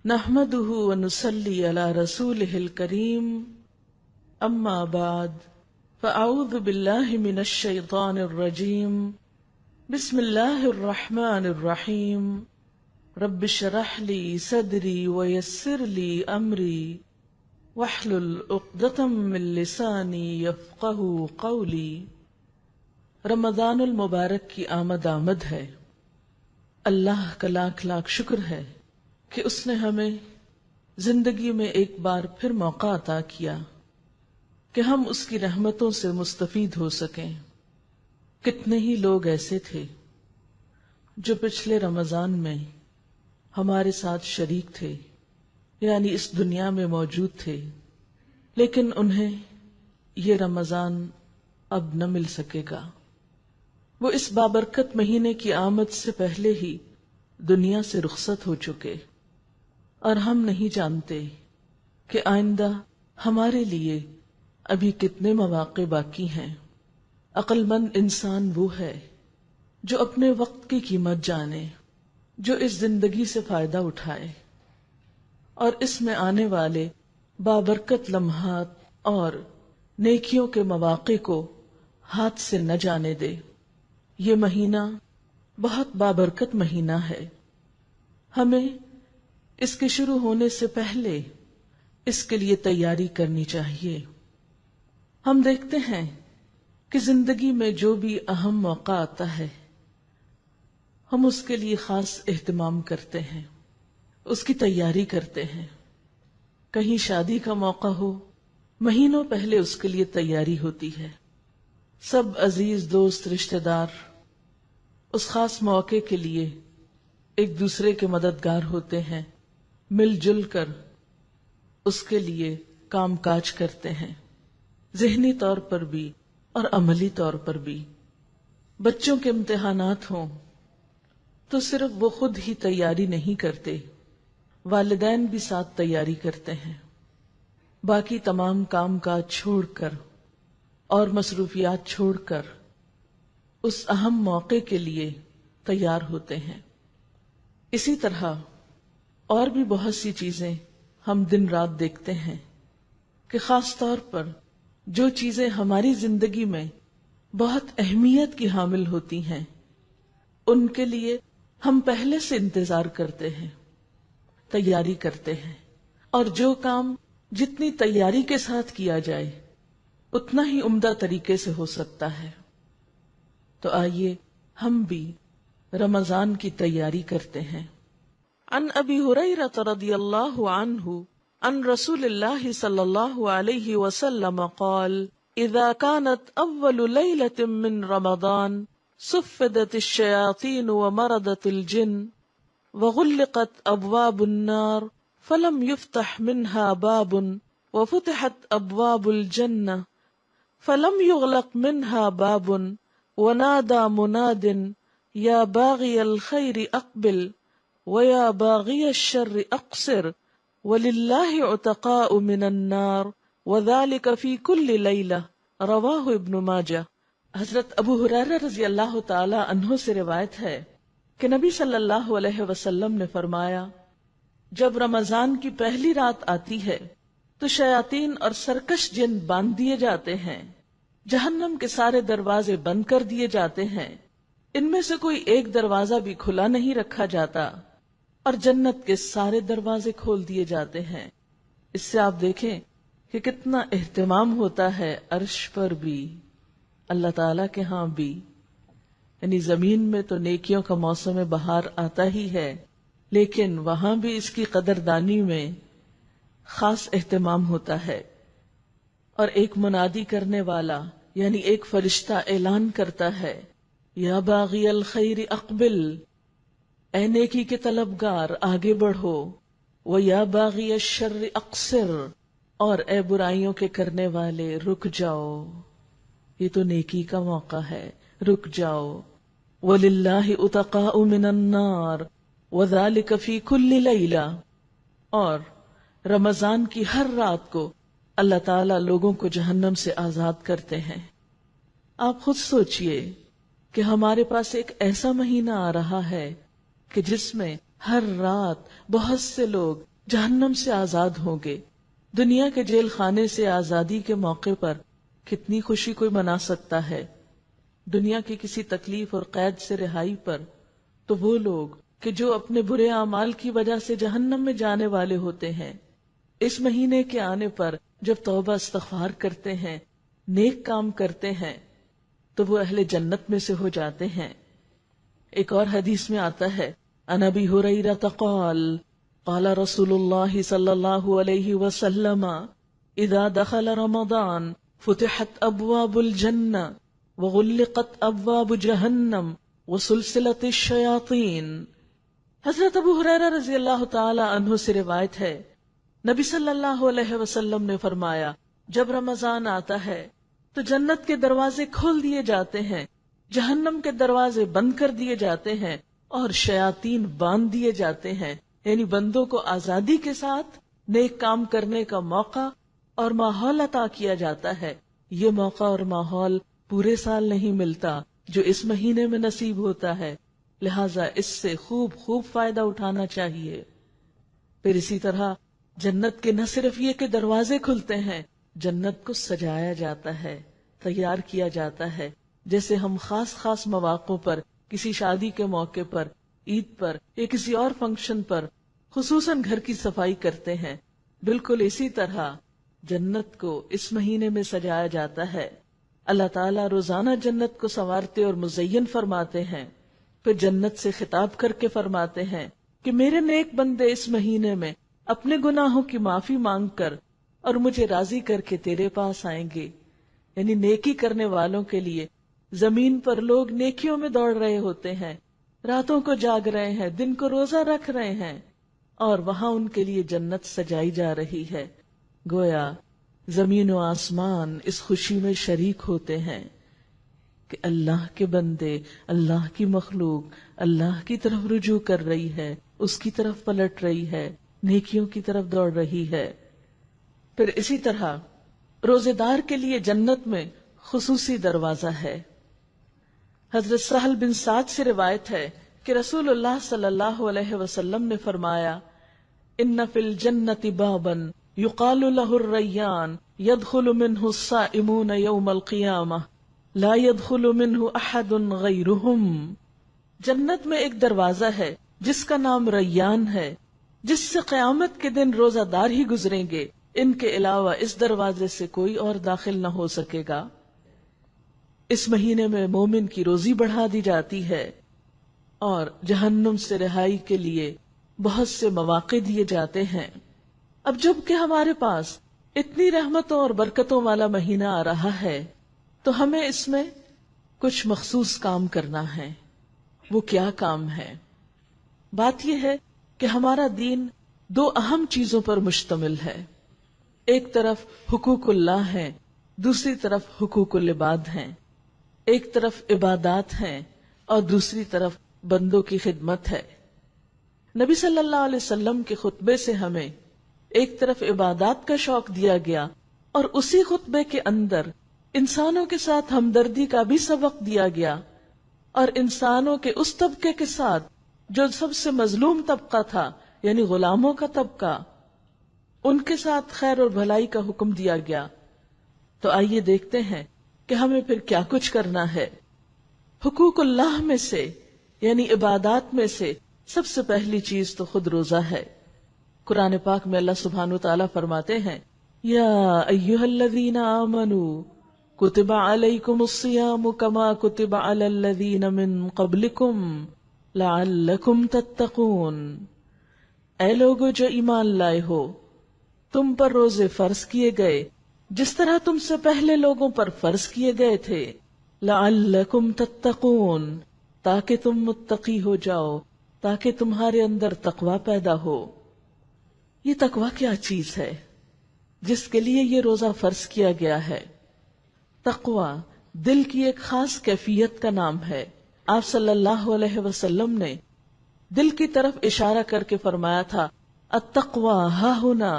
نحمده ونصلي على رسوله الكريم اما بعد فاعوذ بالله من الشيطان الرجيم بسم الله الرحمن الرحيم رب اشرح لي صدري ويسر لي امري واحلل عقدة من لساني يفقهوا قولي۔ رمضان المبارک کی آمد ہے۔ اللہ کا لاکھ لاکھ شکر ہے کہ اس نے ہمیں زندگی میں ایک بار پھر موقع عطا کیا کہ ہم اس کی رحمتوں سے مستفید ہو سکیں۔ کتنے ہی لوگ ایسے تھے جو پچھلے رمضان میں ہمارے ساتھ شریک تھے، یعنی اس دنیا میں موجود تھے، لیکن انہیں یہ رمضان اب نہ مل سکے گا۔ وہ اس بابرکت مہینے کی آمد سے پہلے ہی دنیا سے رخصت ہو چکے، اور ہم نہیں جانتے کہ آئندہ ہمارے لیے ابھی کتنے مواقع باقی ہیں۔ عقل مند انسان وہ ہے جو اپنے وقت کی قیمت جانے، جو اس زندگی سے فائدہ اٹھائے اور اس میں آنے والے بابرکت لمحات اور نیکیوں کے مواقع کو ہاتھ سے نہ جانے دے۔ یہ مہینہ بہت بابرکت مہینہ ہے۔ ہمیں اس کے شروع ہونے سے پہلے اس کے لیے تیاری کرنی چاہیے۔ ہم دیکھتے ہیں کہ زندگی میں جو بھی اہم موقع آتا ہے ہم اس کے لیے خاص اہتمام کرتے ہیں، اس کی تیاری کرتے ہیں۔ کہیں شادی کا موقع ہو، مہینوں پہلے اس کے لیے تیاری ہوتی ہے۔ سب عزیز دوست رشتہ دار اس خاص موقع کے لیے ایک دوسرے کے مددگار ہوتے ہیں، مل جل کر اس کے لیے کام کاج کرتے ہیں، ذہنی طور پر بھی اور عملی طور پر بھی۔ بچوں کے امتحانات ہوں تو صرف وہ خود ہی تیاری نہیں کرتے، والدین بھی ساتھ تیاری کرتے ہیں، باقی تمام کام کاج چھوڑ کر اور مصروفیات چھوڑ کر اس اہم موقع کے لیے تیار ہوتے ہیں۔ اسی طرح اور بھی بہت سی چیزیں ہم دن رات دیکھتے ہیں کہ خاص طور پر جو چیزیں ہماری زندگی میں بہت اہمیت کی حامل ہوتی ہیں ان کے لیے ہم پہلے سے انتظار کرتے ہیں، تیاری کرتے ہیں، اور جو کام جتنی تیاری کے ساتھ کیا جائے اتنا ہی عمدہ طریقے سے ہو سکتا ہے۔ تو آئیے ہم بھی رمضان کی تیاری کرتے ہیں۔ عن ابی ہریرہ رضی اللہ عنہ عن رسول اللہ صلی اللہ علیہ وسلم قال اذا كانت اول لیلة من رمضان صفدت الشیاطین ومردت الجن وغلقت ابواب النار فلم يفتح منها باب وفتحت ابواب الجنة فلم يغلق منها باب ونادى مناد یا باغی الخیر اقبل ویا باغی الشر اقصر وللہ عتقاء من النار وذلک فی کل لیلہ، رواہ ابن ماجہ۔ حضرت ابو ہریرہ رضی اللہ تعالی عنہ سے روایت ہے کہ نبی صلی اللہ علیہ وسلم نے فرمایا، جب رمضان کی پہلی رات آتی ہے تو شیاطین اور سرکش جن باندھ دیے جاتے ہیں، جہنم کے سارے دروازے بند کر دیے جاتے ہیں، ان میں سے کوئی ایک دروازہ بھی کھلا نہیں رکھا جاتا، اور جنت کے سارے دروازے کھول دیے جاتے ہیں۔ اس سے آپ دیکھیں کہ کتنا اہتمام ہوتا ہے عرش پر بھی، اللہ تعالیٰ کے ہاں بھی۔ یعنی زمین میں تو نیکیوں کا موسم بہار آتا ہی ہے، لیکن وہاں بھی اس کی قدردانی میں خاص اہتمام ہوتا ہے۔ اور ایک منادی کرنے والا یعنی ایک فرشتہ اعلان کرتا ہے، یا باغی الخیر اقبل، اے نیکی کے طلبگار آگے بڑھو، ویا باغی الشر اقصر، اور اے برائیوں کے کرنے والے رک جاؤ، یہ تو نیکی کا موقع ہے، رک جاؤ۔ وَلِلَّهِ عُتَقَاءُ مِنَ النَّارِ وَذَلِكَ فِي كُلِّ لَيْلَةٍ، اور رمضان کی ہر رات کو اللہ تعالیٰ لوگوں کو جہنم سے آزاد کرتے ہیں۔ آپ خود سوچئے کہ ہمارے پاس ایک ایسا مہینہ آ رہا ہے کہ جس میں ہر رات بہت سے لوگ جہنم سے آزاد ہوں گے۔ دنیا کے جیل خانے سے آزادی کے موقع پر کتنی خوشی کوئی منا سکتا ہے، دنیا کی کسی تکلیف اور قید سے رہائی پر۔ تو وہ لوگ کہ جو اپنے برے اعمال کی وجہ سے جہنم میں جانے والے ہوتے ہیں، اس مہینے کے آنے پر جب توبہ استغفار کرتے ہیں، نیک کام کرتے ہیں، تو وہ اہل جنت میں سے ہو جاتے ہیں۔ ایک اور حدیث میں آتا ہے، عن ابی ہریرہ قال قال رسول اللہ صلی اللہ علیہ وسلم اذا دخل رمضان فتحت ابواب الجنہ وغلقت ابواب جہنم وسلسلت الشیاطین۔ حضرت ابو ہریرہ رضی اللہ تعالی عنہ سے روایت ہے، نبی صلی اللہ علیہ وسلم نے فرمایا، جب رمضان آتا ہے تو جنت کے دروازے کھول دیے جاتے ہیں، جہنم کے دروازے بند کر دیے جاتے ہیں اور شیاطین باندھ دیے جاتے ہیں، یعنی بندوں کو آزادی کے ساتھ نیک کام کرنے کا موقع اور ماحول عطا کیا جاتا ہے۔ یہ موقع اور ماحول پورے سال نہیں ملتا جو اس مہینے میں نصیب ہوتا ہے، لہٰذا اس سے خوب فائدہ اٹھانا چاہیے۔ پھر اسی طرح جنت کے نہ صرف یہ کہ دروازے کھلتے ہیں، جنت کو سجایا جاتا ہے، تیار کیا جاتا ہے، جیسے ہم خاص مواقع پر، کسی شادی کے موقع پر، عید پر یا کسی اور فنکشن پر خصوصاً گھر کی صفائی کرتے ہیں، بالکل اسی طرح جنت کو اس مہینے میں سجایا جاتا ہے۔ اللہ تعالیٰ روزانہ جنت کو سنوارتے اور مزین فرماتے ہیں، پھر جنت سے خطاب کر کے فرماتے ہیں کہ میرے نیک بندے اس مہینے میں اپنے گناہوں کی معافی مانگ کر اور مجھے راضی کر کے تیرے پاس آئیں گے۔ یعنی نیکی کرنے والوں کے لیے زمین پر لوگ نیکیوں میں دوڑ رہے ہوتے ہیں، راتوں کو جاگ رہے ہیں، دن کو روزہ رکھ رہے ہیں، اور وہاں ان کے لیے جنت سجائی جا رہی ہے۔ گویا زمین و آسمان اس خوشی میں شریک ہوتے ہیں کہ اللہ کے بندے، اللہ کی مخلوق اللہ کی طرف رجوع کر رہی ہے، اس کی طرف پلٹ رہی ہے، نیکیوں کی طرف دوڑ رہی ہے۔ پھر اسی طرح روزے دار کے لیے جنت میں خصوصی دروازہ ہے۔ حضرت سہل بن سعد سے روایت ہے کہ رسول اللہ صلی اللہ علیہ وسلم نے فرمایا، ان فی الجنت بابا یقال لہ الریان يدخل منه الصائمون یوم القیامہ لا يدخل منه احد غیرهم۔ جنت میں ایک دروازہ ہے جس کا نام ریان ہے، جس سے قیامت کے دن روزہ دار ہی گزریں گے، ان کے علاوہ اس دروازے سے کوئی اور داخل نہ ہو سکے گا۔ اس مہینے میں مومن کی روزی بڑھا دی جاتی ہے اور جہنم سے رہائی کے لیے بہت سے مواقع دیے جاتے ہیں۔ اب جب کہ ہمارے پاس اتنی رحمتوں اور برکتوں والا مہینہ آ رہا ہے تو ہمیں اس میں کچھ مخصوص کام کرنا ہے۔ وہ کیا کام ہے؟ بات یہ ہے کہ ہمارا دین دو اہم چیزوں پر مشتمل ہے، ایک طرف حقوق اللہ ہے، دوسری طرف حقوق العباد ہیں، ایک طرف عبادات ہیں اور دوسری طرف بندوں کی خدمت ہے۔ نبی صلی اللہ علیہ وسلم کے خطبے سے ہمیں ایک طرف عبادات کا شوق دیا گیا اور اسی خطبے کے اندر انسانوں کے ساتھ ہمدردی کا بھی سبق دیا گیا، اور انسانوں کے اس طبقے کے ساتھ جو سب سے مظلوم طبقہ تھا، یعنی غلاموں کا طبقہ، ان کے ساتھ خیر اور بھلائی کا حکم دیا گیا۔ تو آئیے دیکھتے ہیں کہ ہمیں پھر کیا کچھ کرنا ہے۔ حقوق اللہ میں سے یعنی عبادات میں سے سب سے پہلی چیز تو خود روزہ ہے۔ قرآن پاک میں اللہ سبحانہ وتعالی فرماتے ہیں، یا ایھا الذین آمنوا کتب علیکم الصیام کما کتب علی الذین من قبلکم لعلکم تتقون۔ اے لوگو جو ایمان لائے ہو، تم پر روزے فرض کیے گئے جس طرح تم سے پہلے لوگوں پر فرض کیے گئے تھے، لعلکم تتقون، تاکہ تم متقی ہو جاؤ، تاکہ تمہارے اندر تقوی پیدا ہو۔ یہ تقوی کیا چیز ہے جس کے لیے یہ روزہ فرض کیا گیا ہے؟ تقوی دل کی ایک خاص کیفیت کا نام ہے۔ آپ صلی اللہ علیہ وسلم نے دل کی طرف اشارہ کر کے فرمایا تھا، التقوی ہا ہنا،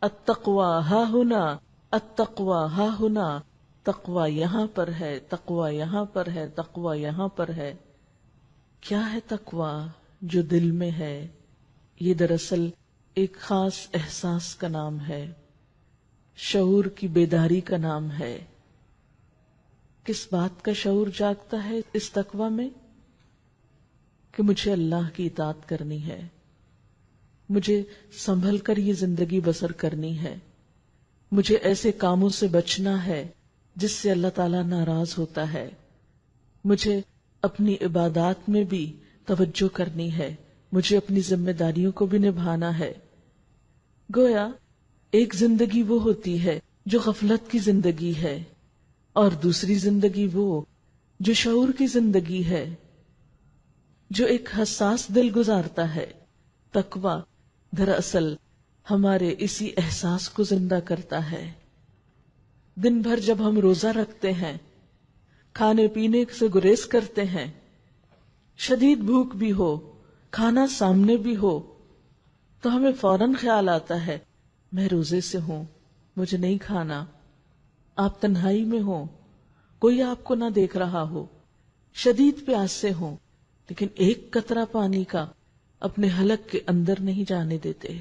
التقوی ہا ہنا، التقوی ہا ہنا، تقوی یہاں پر ہے، تقوی یہاں پر ہے، تقوی یہاں پر ہے۔ کیا ہے تقوی جو دل میں ہے؟ یہ دراصل ایک خاص احساس کا نام ہے، شعور کی بیداری کا نام ہے۔ کس بات کا شعور جاگتا ہے اس تقوی میں؟ کہ مجھے اللہ کی اطاعت کرنی ہے، مجھے سنبھل کر یہ زندگی بسر کرنی ہے، مجھے ایسے کاموں سے بچنا ہے جس سے اللہ تعالیٰ ناراض ہوتا ہے، مجھے اپنی عبادات میں بھی توجہ کرنی ہے، مجھے اپنی ذمہ داریوں کو بھی نبھانا ہے۔ گویا ایک زندگی وہ ہوتی ہے جو غفلت کی زندگی ہے، اور دوسری زندگی وہ جو شعور کی زندگی ہے، جو ایک حساس دل گزارتا ہے۔ تقویٰ دراصل ہمارے اسی احساس کو زندہ کرتا ہے۔ دن بھر جب ہم روزہ رکھتے ہیں، کھانے پینے سے گریز کرتے ہیں، شدید بھوک بھی ہو، کھانا سامنے بھی ہو، تو ہمیں فوراً خیال آتا ہے میں روزے سے ہوں، مجھے نہیں کھانا۔ آپ تنہائی میں ہوں، کوئی آپ کو نہ دیکھ رہا ہو، شدید پیاس سے ہوں، لیکن ایک قطرہ پانی کا اپنے حلق کے اندر نہیں جانے دیتے۔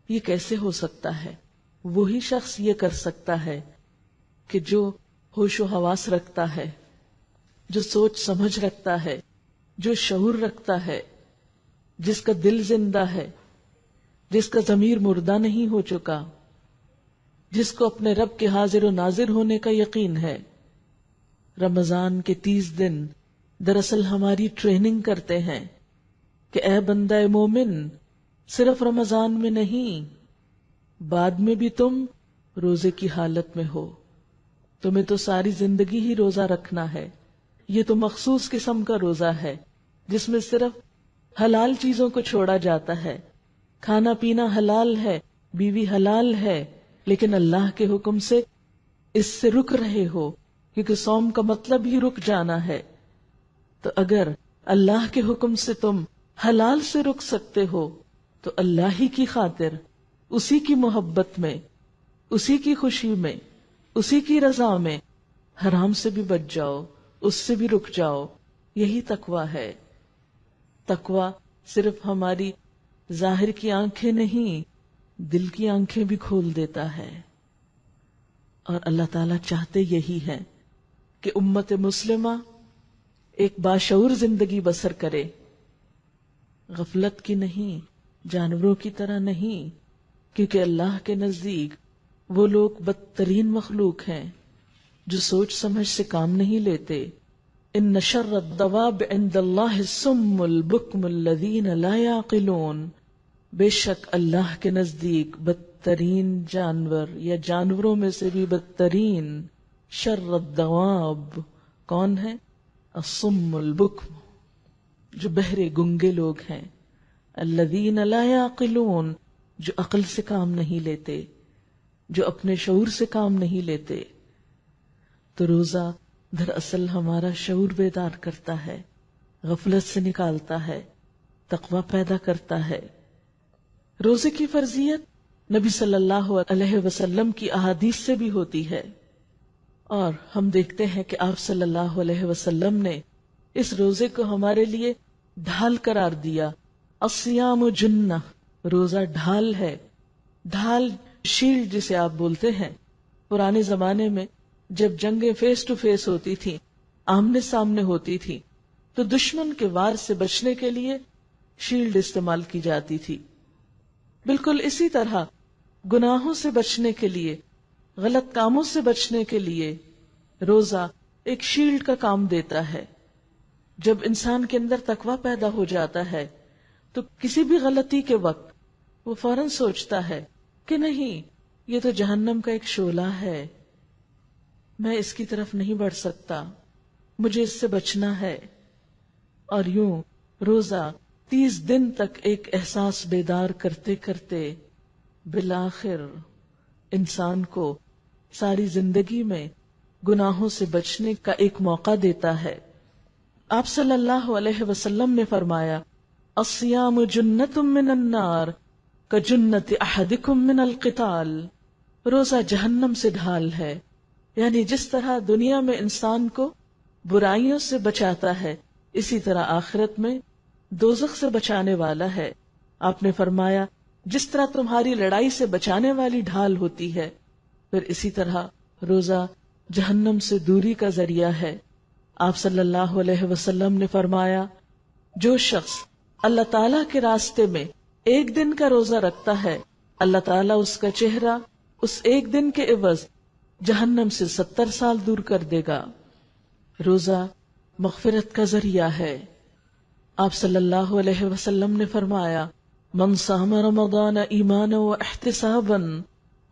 یہ کیسے ہو سکتا ہے؟ وہی شخص یہ کر سکتا ہے کہ جو ہوش و حواس رکھتا ہے، جو سوچ سمجھ رکھتا ہے، جو شعور رکھتا ہے، جس کا دل زندہ ہے، جس کا ضمیر مردہ نہیں ہو چکا، جس کو اپنے رب کے حاضر و ناظر ہونے کا یقین ہے۔ رمضان کے 30 دن دراصل ہماری ٹریننگ کرتے ہیں کہ اے بندہ مومن، صرف رمضان میں نہیں، بعد میں بھی تم روزے کی حالت میں ہو۔ تمہیں تو ساری زندگی ہی روزہ رکھنا ہے۔ یہ تو مخصوص قسم کا روزہ ہے جس میں صرف حلال چیزوں کو چھوڑا جاتا ہے، کھانا پینا حلال ہے، بیوی حلال ہے، لیکن اللہ کے حکم سے اس سے رک رہے ہو، کیونکہ صوم کا مطلب ہی رک جانا ہے۔ تو اگر اللہ کے حکم سے تم حلال سے رک سکتے ہو تو اللہ ہی کی خاطر، اسی کی محبت میں، اسی کی خوشی میں، اسی کی رضا میں حرام سے بھی بچ جاؤ، اس سے بھی رک جاؤ۔ یہی تقویٰ ہے۔ تقویٰ صرف ہماری ظاہر کی آنکھیں نہیں، دل کی آنکھیں بھی کھول دیتا ہے۔ اور اللہ تعالیٰ چاہتے یہی ہے کہ امت مسلمہ ایک باشعور زندگی بسر کرے، غفلت کی نہیں، جانوروں کی طرح نہیں، کیونکہ اللہ کے نزدیک وہ لوگ بدترین مخلوق ہیں جو سوچ سمجھ سے کام نہیں لیتے۔ ان شر الدواب عند اللہ الصم البکم الذین لا یعقلون، بے شک اللہ کے نزدیک بدترین جانور یا جانوروں میں سے بھی بدترین شر الدواب کون ہے؟ الصم البکم، جو بہرے گنگے لوگ ہیں، الذین لا یعقلون، جو عقل سے کام نہیں لیتے، جو اپنے شعور سے کام نہیں لیتے۔ تو روزہ دراصل ہمارا شعور بیدار کرتا ہے، غفلت سے نکالتا ہے، تقویٰ پیدا کرتا ہے۔ روزے کی فرضیت نبی صلی اللہ علیہ وسلم کی احادیث سے بھی ہوتی ہے، اور ہم دیکھتے ہیں کہ آپ صلی اللہ علیہ وسلم نے اس روزے کو ہمارے لیے ڈھال قرار دیا۔ الصیام جنہ، روزہ ڈھال ہے۔ ڈھال، شیلڈ جسے آپ بولتے ہیں۔ پرانے زمانے میں جب جنگیں فیس ٹو فیس ہوتی تھی، آمنے سامنے ہوتی تھی، تو دشمن کے وار سے بچنے کے لیے شیلڈ استعمال کی جاتی تھی۔ بالکل اسی طرح گناہوں سے بچنے کے لیے، غلط کاموں سے بچنے کے لیے روزہ ایک شیلڈ کا کام دیتا ہے۔ جب انسان کے اندر تقویٰ پیدا ہو جاتا ہے تو کسی بھی غلطی کے وقت وہ فوراً سوچتا ہے کہ نہیں، یہ تو جہنم کا ایک شعلہ ہے، میں اس کی طرف نہیں بڑھ سکتا، مجھے اس سے بچنا ہے۔ اور یوں روزہ 30 دن تک ایک احساس بیدار کرتے کرتے بالآخر انسان کو ساری زندگی میں گناہوں سے بچنے کا ایک موقع دیتا ہے۔ آپ صلی اللہ علیہ وسلم نے فرمایا، الصیام جنۃ من النار کجنۃ احدکم من القتال، روزہ جہنم سے ڈھال ہے۔ یعنی جس طرح دنیا میں انسان کو برائیوں سے بچاتا ہے، اسی طرح آخرت میں دوزخ سے بچانے والا ہے۔ آپ نے فرمایا جس طرح تمہاری لڑائی سے بچانے والی ڈھال ہوتی ہے، پھر اسی طرح روزہ جہنم سے دوری کا ذریعہ ہے۔ آپ صلی اللہ علیہ وسلم نے فرمایا، جو شخص اللہ تعالیٰ کے راستے میں ایک دن کا روزہ رکھتا ہے، اللہ تعالیٰ اس کا چہرہ اس ایک دن کے عوض جہنم سے 70 سال دور کر دے گا۔ روزہ مغفرت کا ذریعہ ہے۔ آپ صلی اللہ علیہ وسلم نے فرمایا، من صام رمضان ایمانا واحتسابا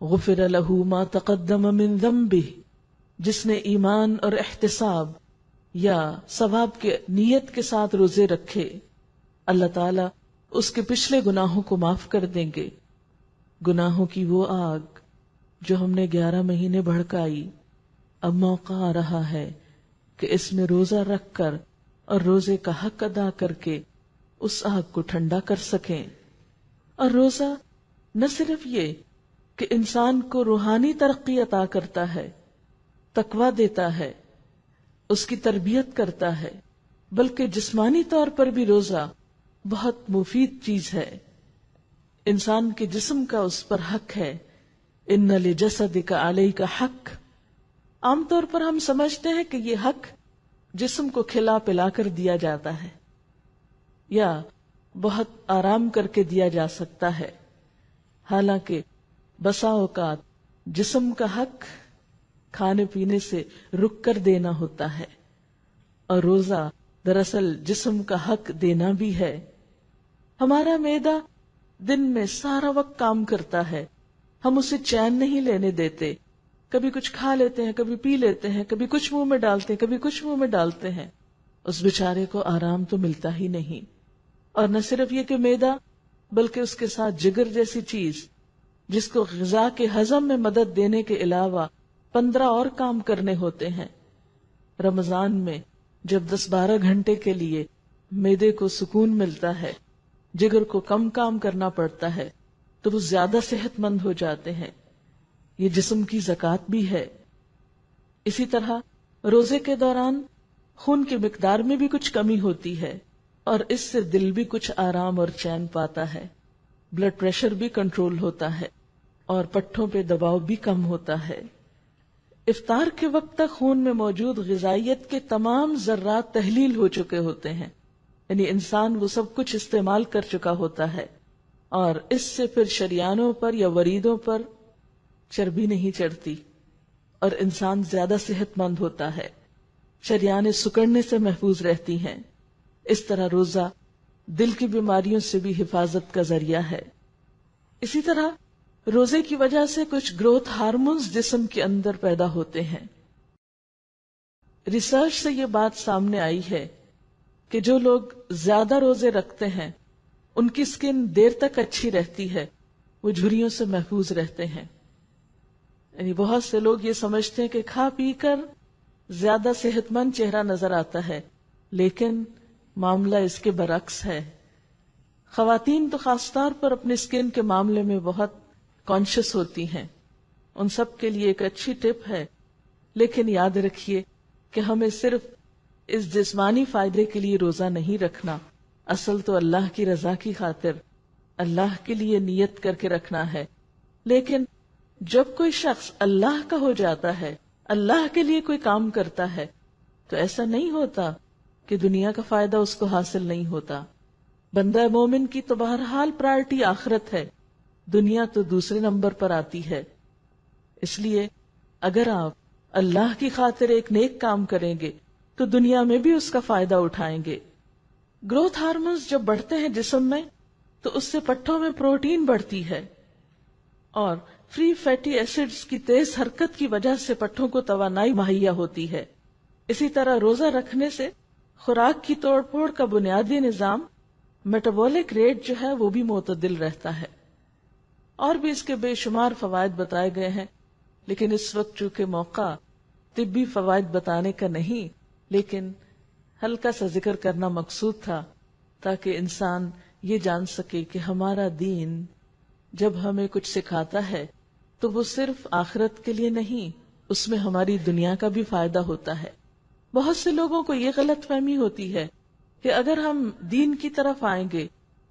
غفر له ما تقدم من ذنبه، جس نے ایمان اور احتساب یا ثواب کے نیت کے ساتھ روزے رکھے، اللہ تعالیٰ اس کے پچھلے گناہوں کو معاف کر دیں گے۔ گناہوں کی وہ آگ جو ہم نے 11 مہینے بھڑکائی، اب موقع آ رہا ہے کہ اس میں روزہ رکھ کر اور روزے کا حق ادا کر کے اس آگ کو ٹھنڈا کر سکیں۔ اور روزہ نہ صرف یہ کہ انسان کو روحانی ترقی عطا کرتا ہے، تقویٰ دیتا ہے، اس کی تربیت کرتا ہے، بلکہ جسمانی طور پر بھی روزہ بہت مفید چیز ہے۔ انسان کے جسم کا اس پر حق ہے، ان لجسدک علیک حق۔ عام طور پر ہم سمجھتے ہیں کہ یہ حق جسم کو کھلا پلا کر دیا جاتا ہے یا بہت آرام کر کے دیا جا سکتا ہے، حالانکہ بسا اوقات جسم کا حق کھانے پینے سے رک کر دینا ہوتا ہے، اور روزہ دراصل جسم کا حق دینا بھی ہے۔ ہمارا معدہ دن میں سارا وقت کام کرتا ہے، ہم اسے چین نہیں لینے دیتے، کبھی کچھ کھا لیتے ہیں، کبھی پی لیتے ہیں، کبھی کچھ منہ میں ڈالتے ہیں، کبھی کچھ منہ میں ڈالتے ہیں، اس بیچارے کو آرام تو ملتا ہی نہیں۔ اور نہ صرف یہ کہ معدہ، بلکہ اس کے ساتھ جگر جیسی چیز جس کو غذا کے ہضم میں مدد دینے کے علاوہ 15 اور کام کرنے ہوتے ہیں۔ رمضان میں جب 10-12 گھنٹے کے لیے معدے کو سکون ملتا ہے، جگر کو کم کام کرنا پڑتا ہے، تو وہ زیادہ صحت مند ہو جاتے ہیں۔ یہ جسم کی زکوٰۃ بھی ہے۔ اسی طرح روزے کے دوران خون کی مقدار میں بھی کچھ کمی ہوتی ہے، اور اس سے دل بھی کچھ آرام اور چین پاتا ہے، بلڈ پریشر بھی کنٹرول ہوتا ہے، اور پٹھوں پہ دباؤ بھی کم ہوتا ہے۔ افطار کے وقت تک خون میں موجود غذائیت کے تمام ذرات تحلیل ہو چکے ہوتے ہیں، یعنی انسان وہ سب کچھ استعمال کر چکا ہوتا ہے، اور اس سے پھر شریانوں پر یا وریدوں پر چربی نہیں چڑھتی، اور انسان زیادہ صحت مند ہوتا ہے، شریانیں سکڑنے سے محفوظ رہتی ہیں۔ اس طرح روزہ دل کی بیماریوں سے بھی حفاظت کا ذریعہ ہے۔ اسی طرح روزے کی وجہ سے کچھ گروتھ ہارمونز جسم کے اندر پیدا ہوتے ہیں۔ ریسرچ سے یہ بات سامنے آئی ہے کہ جو لوگ زیادہ روزے رکھتے ہیں ان کی سکن دیر تک اچھی رہتی ہے، وہ جھریوں سے محفوظ رہتے ہیں۔ یعنی بہت سے لوگ یہ سمجھتے ہیں کہ کھا پی کر زیادہ صحت مند چہرہ نظر آتا ہے، لیکن معاملہ اس کے برعکس ہے۔ خواتین تو خاص طور پر اپنے سکن کے معاملے میں بہت کانشیس ہوتی ہیں، ان سب کے لیے ایک اچھی ٹپ ہے، لیکن یاد رکھیے کہ ہمیں صرف اس جسمانی فائدے کے لیے روزہ نہیں رکھنا، اصل تو اللہ کی رضا کی خاطر اللہ کے لیے نیت کر کے رکھنا ہے۔ لیکن جب کوئی شخص اللہ کا ہو جاتا ہے، اللہ کے لیے کوئی کام کرتا ہے، تو ایسا نہیں ہوتا کہ دنیا کا فائدہ اس کو حاصل نہیں ہوتا۔ بندہ مومن کی تو بہرحال پرائرٹی آخرت ہے، دنیا تو دوسرے نمبر پر آتی ہے۔ اس لیے اگر آپ اللہ کی خاطر ایک نیک کام کریں گے تو دنیا میں بھی اس کا فائدہ اٹھائیں گے۔ گروتھ ہارمونز جب بڑھتے ہیں جسم میں تو اس سے پٹھوں میں پروٹین بڑھتی ہے، اور فری فیٹی ایسڈز کی تیز حرکت کی وجہ سے پٹھوں کو توانائی مہیا ہوتی ہے۔ اسی طرح روزہ رکھنے سے خوراک کی توڑ پھوڑ کا بنیادی نظام میٹابولک ریٹ جو ہے وہ بھی معتدل رہتا ہے۔ اور بھی اس کے بے شمار فوائد بتائے گئے ہیں، لیکن اس وقت چونکہ موقع طبی فوائد بتانے کا نہیں، لیکن ہلکا سا ذکر کرنا مقصود تھا تاکہ انسان یہ جان سکے کہ ہمارا دین جب ہمیں کچھ سکھاتا ہے تو وہ صرف آخرت کے لیے نہیں، اس میں ہماری دنیا کا بھی فائدہ ہوتا ہے۔ بہت سے لوگوں کو یہ غلط فہمی ہوتی ہے کہ اگر ہم دین کی طرف آئیں گے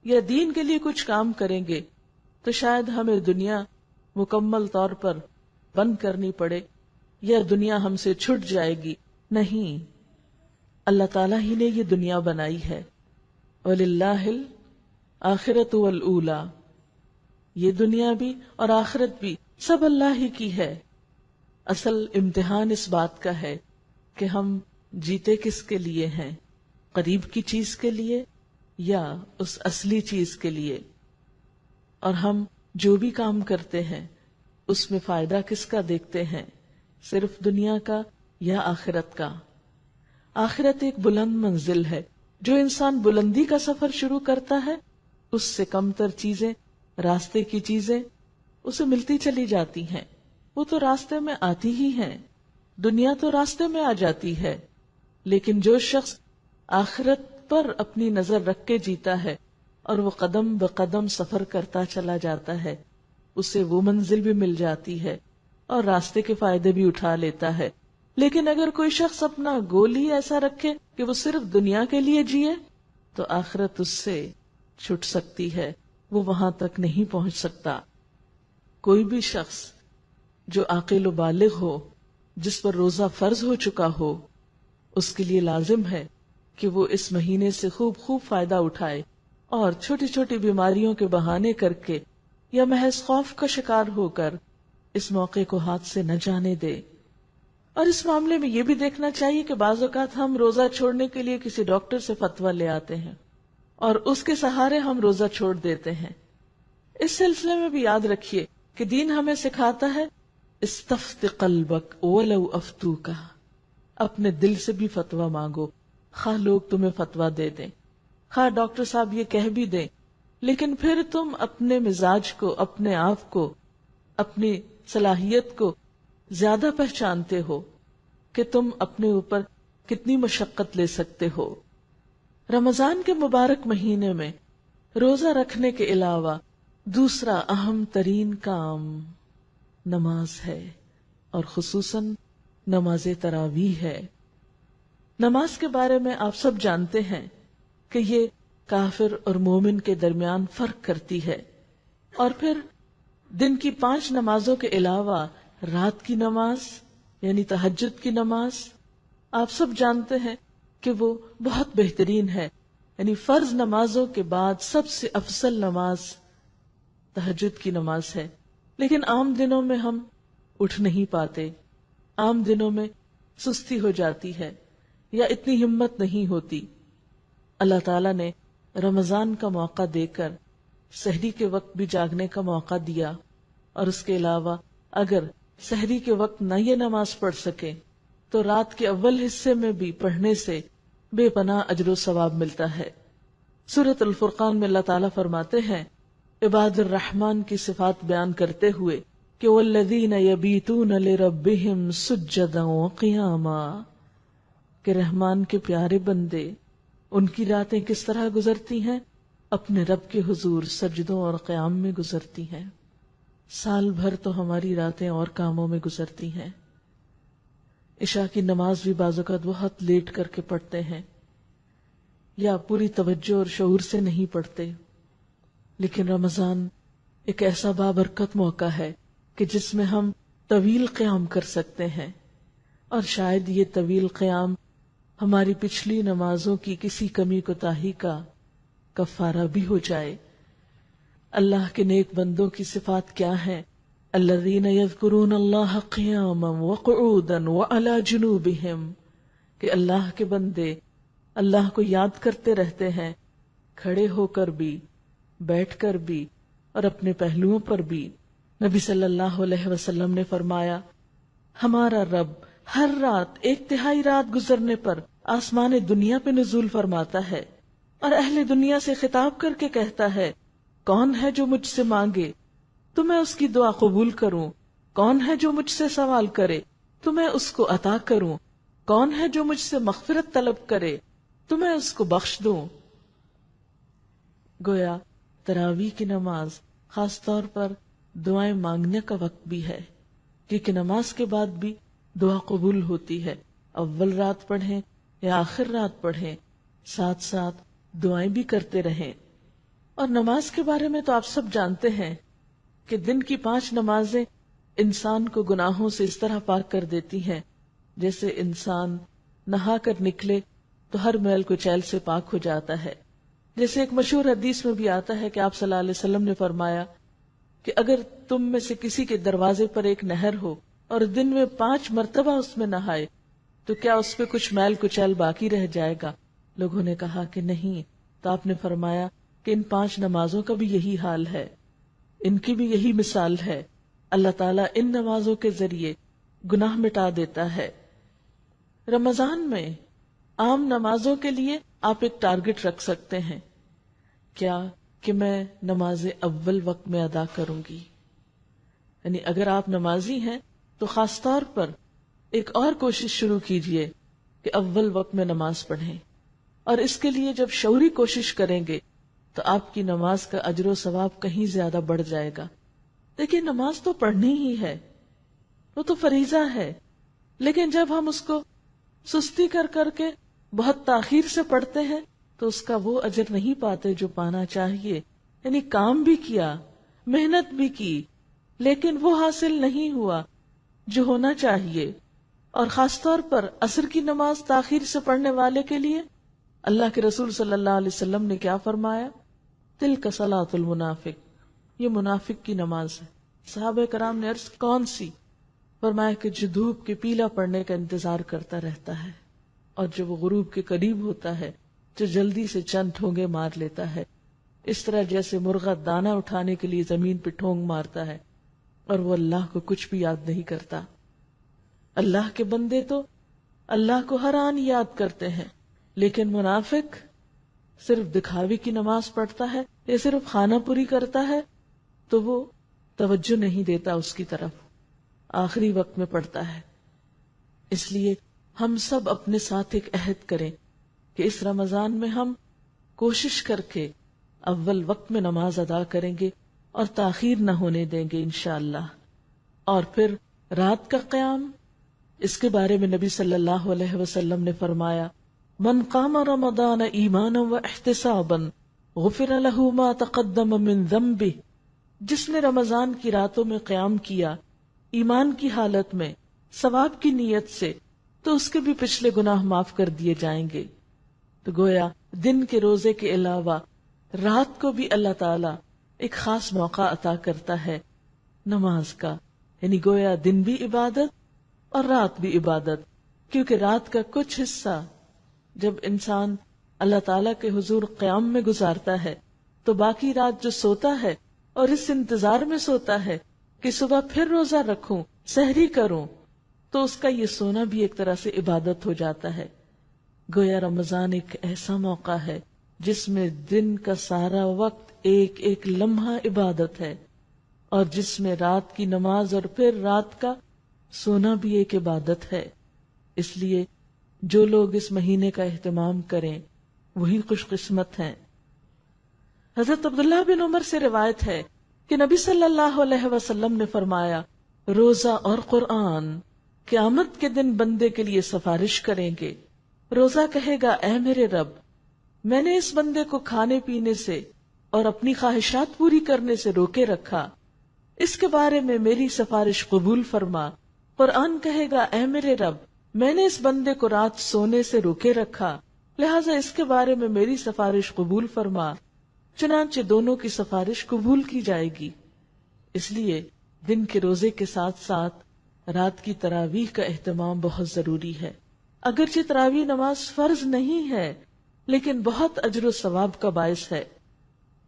یا دین کے لیے کچھ کام کریں گے تو شاید ہمیں دنیا مکمل طور پر بند کرنی پڑے یا دنیا ہم سے چھٹ جائے گی. نہیں، اللہ تعالیٰ ہی نے یہ دنیا بنائی ہے. وَلِلَّهِ الْآخِرَةُ وَالْأُولَى، یہ دنیا بھی اور آخرت بھی سب اللہ ہی کی ہے. اصل امتحان اس بات کا ہے کہ ہم جیتے کس کے لیے ہیں، قریب کی چیز کے لیے یا اس اصلی چیز کے لیے. اور ہم جو بھی کام کرتے ہیں اس میں فائدہ کس کا دیکھتے ہیں، صرف دنیا کا یا آخرت کا. آخرت ایک بلند منزل ہے. جو انسان بلندی کا سفر شروع کرتا ہے اس سے کم تر چیزیں، راستے کی چیزیں اسے ملتی چلی جاتی ہیں. وہ تو راستے میں آتی ہی ہیں، دنیا تو راستے میں آ جاتی ہے. لیکن جو شخص آخرت پر اپنی نظر رکھ کے جیتا ہے اور وہ قدم بقدم سفر کرتا چلا جاتا ہے، اسے وہ منزل بھی مل جاتی ہے اور راستے کے فائدے بھی اٹھا لیتا ہے. لیکن اگر کوئی شخص اپنا گول ہی ایسا رکھے کہ وہ صرف دنیا کے لیے جیے تو آخرت اس سے چھٹ سکتی ہے، وہ وہاں تک نہیں پہنچ سکتا. کوئی بھی شخص جو عاقل و بالغ ہو، جس پر روزہ فرض ہو چکا ہو، اس کے لیے لازم ہے کہ وہ اس مہینے سے خوب فائدہ اٹھائے اور چھوٹی چھوٹی بیماریوں کے بہانے کر کے یا محض خوف کا شکار ہو کر اس موقع کو ہاتھ سے نہ جانے دے. اور اس معاملے میں یہ بھی دیکھنا چاہیے کہ بعض اوقات ہم روزہ چھوڑنے کے لیے کسی ڈاکٹر سے فتویٰ لے آتے ہیں اور اس کے سہارے ہم روزہ چھوڑ دیتے ہیں. اس سلسلے میں بھی یاد رکھیے کہ دین ہمیں سکھاتا ہے استفت قلبک ولو افتوک، اپنے دل سے بھی فتویٰ مانگو، خواہ لوگ تمہیں فتویٰ دے دیں، خواہ ڈاکٹر صاحب یہ کہہ بھی دیں، لیکن پھر تم اپنے مزاج کو، اپنے آپ کو، اپنی صلاحیت کو زیادہ پہچانتے ہو کہ تم اپنے اوپر کتنی مشقت لے سکتے ہو. رمضان کے مبارک مہینے میں روزہ رکھنے کے علاوہ دوسرا اہم ترین کام نماز ہے، اور خصوصاً نماز تراویح ہے. نماز کے بارے میں آپ سب جانتے ہیں کہ یہ کافر اور مومن کے درمیان فرق کرتی ہے. اور پھر دن کی 5 نمازوں کے علاوہ رات کی نماز یعنی تہجد کی نماز آپ سب جانتے ہیں کہ وہ بہت بہترین ہے. یعنی فرض نمازوں کے بعد سب سے افضل نماز تہجد کی نماز ہے. لیکن عام دنوں میں ہم اٹھ نہیں پاتے، عام دنوں میں سستی ہو جاتی ہے یا اتنی ہمت نہیں ہوتی. اللہ تعالیٰ نے رمضان کا موقع دے کر سحری کے وقت بھی جاگنے کا موقع دیا، اور اس کے علاوہ اگر سحری کے وقت نہ یہ نماز پڑھ سکے تو رات کے اول حصے میں بھی پڑھنے سے بے پناہ اجر و ثواب ملتا ہے. سورۃ الفرقان میں اللہ تعالیٰ فرماتے ہیں عباد الرحمن کی صفات بیان کرتے ہوئے کہ والذین یبیتون لربہم سجدا وقیاما، کہ رحمان کے پیارے بندے ان کی راتیں کس طرح گزرتی ہیں، اپنے رب کے حضور سجدوں اور قیام میں گزرتی ہیں. سال بھر تو ہماری راتیں اور کاموں میں گزرتی ہیں. عشاء کی نماز بھی بعض اوقات بہت لیٹ کر کے پڑھتے ہیں یا پوری توجہ اور شعور سے نہیں پڑھتے. لیکن رمضان ایک ایسا بابرکت موقع ہے کہ جس میں ہم طویل قیام کر سکتے ہیں، اور شاید یہ طویل قیام ہماری پچھلی نمازوں کی کسی کمی کوتاہی کا کفارہ بھی ہو جائے. اللہ کے نیک بندوں کی صفات کیا ہیں؟ الذین یذکرون اللہ قیاما وقعودا وعلی جنوبہم، کہ اللہ کے بندے اللہ کو یاد کرتے رہتے ہیں کھڑے ہو کر بھی، بیٹھ کر بھی، اور اپنے پہلوؤں پر بھی. نبی صلی اللہ علیہ وسلم نے فرمایا ہمارا رب ہر رات 1/3 رات گزرنے پر آسمان دنیا پہ نزول فرماتا ہے اور اہل دنیا سے خطاب کر کے کہتا ہے کون ہے جو مجھ سے مانگے تو میں اس کی دعا قبول کروں، کون ہے جو مجھ سے سوال کرے تو میں اس کو عطا کروں، کون ہے جو مجھ سے مغفرت طلب کرے تو میں اس کو بخش دوں. گویا تراویح کی نماز خاص طور پر دعائیں مانگنے کا وقت بھی ہے، کیونکہ نماز کے بعد بھی دعا قبول ہوتی ہے. اول رات پڑھیں یا آخر رات پڑھیں، ساتھ دعائیں بھی کرتے رہیں. اور نماز کے بارے میں تو آپ سب جانتے ہیں کہ دن کی 5 نمازیں انسان کو گناہوں سے اس طرح پاک کر دیتی ہیں جیسے انسان نہا کر نکلے تو ہر میل کچیل سے پاک ہو جاتا ہے. جیسے ایک مشہور حدیث میں بھی آتا ہے کہ آپ صلی اللہ علیہ وسلم نے فرمایا کہ اگر تم میں سے کسی کے دروازے پر ایک نہر ہو اور دن میں 5 مرتبہ اس میں نہائے تو کیا اس پہ کچھ میل کچیل باقی رہ جائے گا؟ لوگوں نے کہا کہ نہیں. تو آپ نے فرمایا کہ ان 5 نمازوں کا بھی یہی حال ہے، ان کی بھی یہی مثال ہے. اللہ تعالیٰ ان نمازوں کے ذریعے گناہ مٹا دیتا ہے. رمضان میں عام نمازوں کے لیے آپ ایک ٹارگٹ رکھ سکتے ہیں. کیا؟ کہ میں نماز اول وقت میں ادا کروں گی. یعنی اگر آپ نمازی ہیں تو خاص طور پر ایک اور کوشش شروع کیجئے کہ اول وقت میں نماز پڑھیں، اور اس کے لیے جب شعوری کوشش کریں گے تو آپ کی نماز کا اجر و ثواب کہیں زیادہ بڑھ جائے گا. دیکھیں نماز تو پڑھنی ہی ہے، وہ تو فریضہ ہے، لیکن جب ہم اس کو سستی کر کر کے بہت تاخیر سے پڑھتے ہیں تو اس کا وہ اجر نہیں پاتے جو پانا چاہیے. یعنی کام بھی کیا، محنت بھی کی، لیکن وہ حاصل نہیں ہوا جو ہونا چاہیے. اور خاص طور پر عصر کی نماز تاخیر سے پڑھنے والے کے لیے اللہ کے رسول صلی اللہ علیہ وسلم نے کیا فرمایا؟ تلک صلاۃ المنافق، یہ منافق کی نماز ہے. صحابہ کرام نے عرض کون سی؟ فرمایا کہ جو دھوپ کے پیلا پڑنے کا انتظار کرتا رہتا ہے اور جو وہ غروب کے قریب ہوتا ہے، جو جلدی سے چند ٹھونگے مار لیتا ہے، اس طرح جیسے مرغا دانہ اٹھانے کے لیے زمین پہ ٹھونگ مارتا ہے اور وہ اللہ کو کچھ بھی یاد نہیں کرتا. اللہ کے بندے تو اللہ کو ہر آن یاد کرتے ہیں، لیکن منافق صرف دکھاوے کی نماز پڑھتا ہے یا صرف خانہ پوری کرتا ہے تو وہ توجہ نہیں دیتا اس کی طرف، آخری وقت میں پڑھتا ہے. اس لیے ہم سب اپنے ساتھ ایک عہد کریں کہ اس رمضان میں ہم کوشش کر کے اول وقت میں نماز ادا کریں گے اور تاخیر نہ ہونے دیں گے انشاءاللہ. اور پھر رات کا قیام، اس کے بارے میں نبی صلی اللہ علیہ وسلم نے فرمایا من قام رمضان ایمانا و احتسابا غفر له ما تقدم من ذنبه، جس نے رمضان کی راتوں میں قیام کیا ایمان کی حالت میں ثواب کی نیت سے تو اس کے بھی پچھلے گناہ معاف کر دیے جائیں گے. تو گویا دن کے روزے کے علاوہ رات کو بھی اللہ تعالی ایک خاص موقع عطا کرتا ہے نماز کا. یعنی گویا دن بھی عبادت اور رات بھی عبادت، کیونکہ رات کا کچھ حصہ جب انسان اللہ تعالیٰ کے حضور قیام میں گزارتا ہے تو باقی رات جو سوتا ہے اور اس انتظار میں سوتا ہے کہ صبح پھر روزہ رکھوں، سحری کروں، تو اس کا یہ سونا بھی ایک طرح سے عبادت ہو جاتا ہے. گویا رمضان ایک ایسا موقع ہے جس میں دن کا سارا وقت ایک ایک لمحہ عبادت ہے، اور جس میں رات کی نماز اور پھر رات کا سونا بھی ایک عبادت ہے. اس لیے جو لوگ اس مہینے کا اہتمام کریں وہی خوش قسمت ہیں. حضرت عبداللہ بن عمر سے روایت ہے کہ نبی صلی اللہ علیہ وسلم نے فرمایا روزہ اور قرآن قیامت کے دن بندے کے لیے سفارش کریں گے. روزہ کہے گا اے میرے رب، میں نے اس بندے کو کھانے پینے سے اور اپنی خواہشات پوری کرنے سے روکے رکھا، اس کے بارے میں میری سفارش قبول فرما. قرآن کہے گا اے میرے رب، میں نے اس بندے کو رات سونے سے روکے رکھا، لہٰذا اس کے بارے میں میری سفارش قبول فرما. چنانچہ دونوں کی سفارش قبول کی جائے گی. اس لیے دن کے روزے کے ساتھ ساتھ رات کی تراویح کا اہتمام بہت ضروری ہے. اگرچہ تراویح نماز فرض نہیں ہے لیکن بہت اجر و ثواب کا باعث ہے.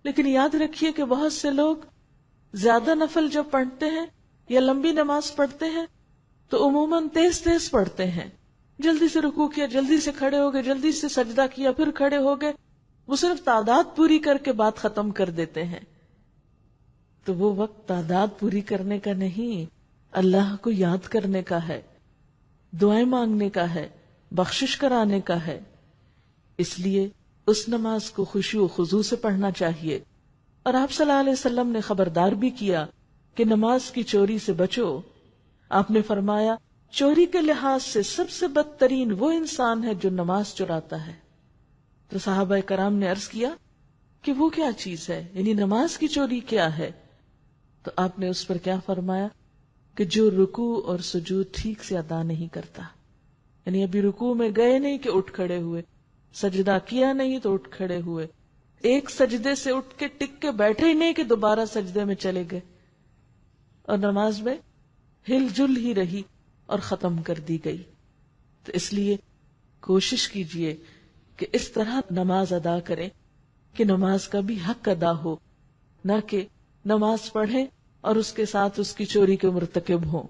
لیکن یاد رکھیے کہ بہت سے لوگ زیادہ نفل جب پڑھتے ہیں یا لمبی نماز پڑھتے ہیں تو عموماً تیز تیز پڑھتے ہیں، جلدی سے رکوع کیا، جلدی سے کھڑے ہو گئے، جلدی سے سجدہ کیا، پھر کھڑے ہو گئے. وہ صرف تعداد پوری کر کے بات ختم کر دیتے ہیں. تو وہ وقت تعداد پوری کرنے کا نہیں، اللہ کو یاد کرنے کا ہے، دعائیں مانگنے کا ہے، بخشش کرانے کا ہے. اس لیے اس نماز کو خشوع و خضوع سے پڑھنا چاہیے. اور آپ صلی اللہ علیہ وسلم نے خبردار بھی کیا کہ نماز کی چوری سے بچو. آپ نے فرمایا چوری کے لحاظ سے سب سے بدترین وہ انسان ہے جو نماز چراتا ہے. تو صحابہ کرام نے عرض کیا کہ وہ کیا چیز ہے، یعنی نماز کی چوری کیا ہے؟ تو آپ نے اس پر کیا فرمایا کہ جو رکوع اور سجود ٹھیک سے ادا نہیں کرتا، یعنی ابھی رکوع میں گئے نہیں کہ اٹھ کھڑے ہوئے، سجدہ کیا نہیں تو اٹھ کھڑے ہوئے، ایک سجدے سے اٹھ کے ٹک کے بیٹھے ہی نہیں کہ دوبارہ سجدے میں چلے گئے، اور نماز میں ہل جل ہی رہی اور ختم کر دی گئی۔ تو اس لیے کوشش کیجئے کہ اس طرح نماز ادا کریں کہ نماز کا بھی حق ادا ہو، نہ کہ نماز پڑھیں اور اس کے ساتھ اس کی چوری کے مرتکب ہوں۔